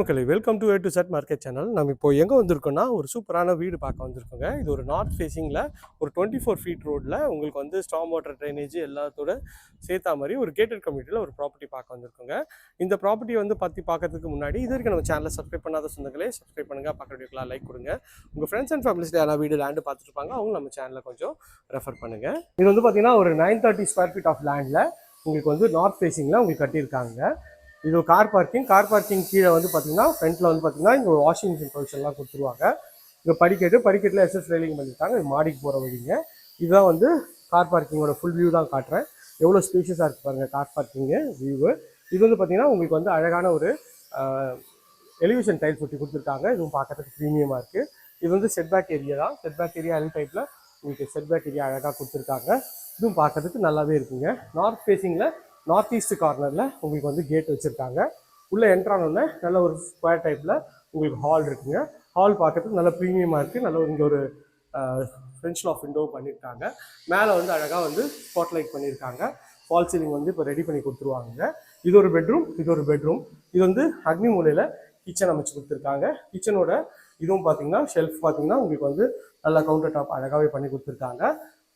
மக்களே welcome to A to Z market channel. நம்ம இப்போ எங்கே வந்திருக்கோம்னா ஒரு சூப்பரான வீடு பார்க்க வந்திருக்கோங்க. இது ஒரு நார்த் ஃபேஸிங்கில் ஒரு 24 ஃபீட் ரோட்டில் உங்களுக்கு வந்து ஸ்டாம் வாட்டர் ட்ரைனேஜ் எல்லாத்தோட சேர்த்தா மாதிரி ஒரு கேட்டட் கம்யூனிட்டியில் ஒரு ப்ராப்பர்ட்டி பார்க்க வந்திருக்கோங்க. இந்த ப்ராப்பர்ட்டி வந்து பார்க்கறதுக்கு முன்னாடி இது வரைக்கும் நம்ம சேனலை சப்ஸ்கிரைப் பண்ணாத சொந்தங்களே சப்ஸ்கிரைப் பண்ணுங்கள், பக்கத்து வீடியோக்கெலாம் லைக் கொடுங்க. உங்கள் ஃப்ரெண்ட்ஸ் அண்ட் ஃபேமிலிஸில் யாராவது வீடு லேண்டு பார்த்துட்டு இருப்பாங்க, அவங்க நம்ம சேனலை கொஞ்சம் ரெஃபர் பண்ணுங்கள். இது வந்து பார்த்தீங்கன்னா ஒரு 930 ஸ்கொயர் ஃபீட் ஆஃப் லேண்டில் உங்களுக்கு வந்து நார்த் ஃபேஸிங்கில் உங்களுக்கு கட்டியிருக்காங்க. இது ஒரு கார் பார்க்கிங் கீழே வந்து பார்த்தீங்கன்னா ஃப்ரண்ட்டில் வந்து பார்த்தீங்கன்னா இங்கே ஒரு வாஷிங் மிஷின் ப்ரொவிஷன்லாம் கொடுத்துருவாங்க. இங்கே படிக்கட்டில் எஸ்எஸ் ரெயிலிங் பண்ணியிருக்காங்க. இது மாடிக்கு போகிற வழிங்க. இதுதான் வந்து கார் பார்க்கிங்கோட ஃபுல் வியூ தான் காட்டுறேன். எவ்வளோ ஸ்பேஷியஸாக இருக்குது பாருங்கள் கார் பார்க்கிங்கு வியூவு. இது வந்து பார்த்தீங்கன்னா உங்களுக்கு வந்து அழகான ஒரு எலிவேஷன் டைல்ஸ் ஒட்டி கொடுத்துருக்காங்க. இதுவும் பார்க்கறதுக்கு ப்ரீமியமாக இருக்குது. இது வந்து செட்பேக் ஏரியா தான். செட்பேக் ஏரியா எல் டைப்பில் உங்களுக்கு செட்பேக் ஏரியா அழகாக கொடுத்துருக்காங்க. இதுவும் பார்க்கறதுக்கு நல்லாவே இருக்குங்க. நார்த் ஃபேஸிங்கில் நார்த் ஈஸ்ட் கார்னரில் உங்களுக்கு வந்து கேட் வச்சுருக்காங்க. உள்ளே என்ட்ரானோடனே நல்ல ஒரு ஸ்கொயர் டைப்பில் உங்களுக்கு ஹால் இருக்குங்க. ஹால் பார்க்கறதுக்கு நல்ல ப்ரீமியமாக இருக்குது. நல்ல இங்கே ஒரு ஃப்ரெஞ்ச் லாஃப் விண்டோ பண்ணியிருக்காங்க. மேலே வந்து அழகாக வந்து ஸ்பாட் லைட் பண்ணியிருக்காங்க. ஃபால் சீலிங் வந்து இப்போ ரெடி பண்ணி கொடுத்துருவாங்க. இது ஒரு பெட்ரூம். இது வந்து அக்னி மூலையில் கிச்சன் அமைச்சு கொடுத்துருக்காங்க. கிச்சனோட இதுவும் பார்த்தீங்கன்னா ஷெல்ஃப் பார்த்தீங்கன்னா உங்களுக்கு வந்து நல்லா கவுண்டர் டாப் அழகாகவே பண்ணி கொடுத்துருக்காங்க.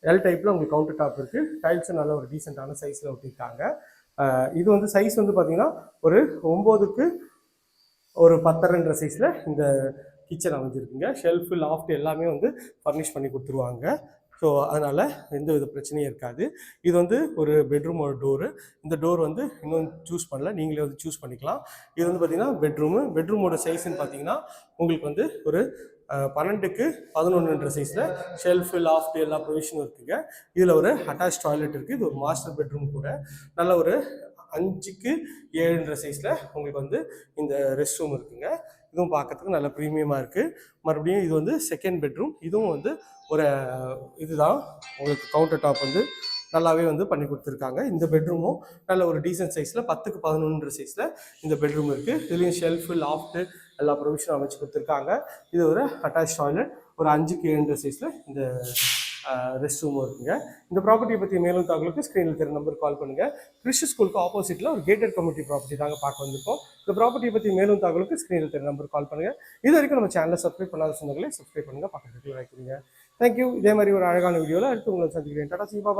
எல் டைப்பில் உங்களுக்கு கவுண்டர் டாப் இருக்குது. டைல்ஸும் நல்ல ஒரு டீசெண்டான சைஸில் ஒட்டியிருக்காங்க. இது வந்து சைஸ் வந்து பார்த்தீங்கன்னா ஒரு 9க்கு ஒரு 10.5 சைஸில் இந்த கிச்சன் அமைஞ்சிருக்குங்க. ஷெல்ஃபு லாஃப்ட் எல்லாமே வந்து ஃபர்னிஷ் பண்ணி கொடுத்துருவாங்க. ஸோ அதனால் எந்த வித பிரச்சனையும் இருக்காது. இது வந்து ஒரு பெட்ரூமோட டோரு. இந்த டோர் வந்து இன்னும் சூஸ் பண்ணல, நீங்களே வந்து சூஸ் பண்ணிக்கலாம். இது வந்து பார்த்திங்கன்னா பெட்ரூமோட சைஸ்ன்னு பார்த்தீங்கன்னா உங்களுக்கு வந்து ஒரு 12க்கு 11 சைஸில் ஷெல்ஃபு லாஃப்ட் எல்லா ப்ரொவிஷனும் இருக்குங்க. இதில் ஒரு அட்டாச் டாய்லெட் இருக்குது. இது ஒரு மாஸ்டர் பெட்ரூம் கூட. நல்ல ஒரு 5க்கு 7 சைஸில் உங்களுக்கு வந்து இந்த ரெஸ்ட் ரூம் இருக்குங்க. இதுவும் பார்க்கறதுக்கு நல்ல ப்ரீமியமாக இருக்குது. மறுபடியும் இது வந்து செகண்ட் பெட்ரூம். இதுவும் வந்து ஒரு இதுதான் உங்களுக்கு கவுண்டர் டாப் வந்து நல்லாவே வந்து பண்ணி கொடுத்துருக்காங்க. இந்த பெட்ரூமும் நல்ல ஒரு டீசன்ட் சைஸில் 10க்கு 11 சைஸில் இந்த பெட்ரூம் இருக்குது. இதுலேயும் ஷெல்ஃபு லாஃப்ட்டு எல்லா ப்ரொவிஷனும் அமைச்சு கொடுத்துருக்காங்க. இது ஒரு அட்டாச் டாய்லெட். ஒரு 5க்கு 7 சைஸில் இந்த ரெஸ்ட் ரூமும் இருக்குங்க. இந்த ப்ராப்பர்ட்டியை பற்றி மேலும் தகவலுக்கு ஸ்க்ரீனில் தெரிய நம்பருக்கு கால் பண்ணுங்கள். கிறிஸ்டி ஸ்கூலுக்கு ஆப்போசிட்டில் ஒரு கேட்டட் கம்யூனிட்டி ப்ராப்பர்ட்டி தாங்க பார்க்க வந்திருக்கோம். இந்த ப்ராப்பர்ட்டியை பற்றி மேலும் தகவலுக்கு ஸ்க்ரீனில் தெரிய நம்பருக்கு கால் பண்ணுங்கள். இது வரைக்கும் நம்ம சேனலை சப்ஸ்கிரைப் பண்ணாத சொந்தங்களே சப்ஸ்கிரைப் பண்ணுங்கள், பக்கத்துக்கு வைக்கிறீங்க. தேங்க்யூ. இதே மாதிரி ஒரு அழகான வீடியோவில் அடுத்து உங்களை சந்திக்கிறேன். டாடா சி பாய்.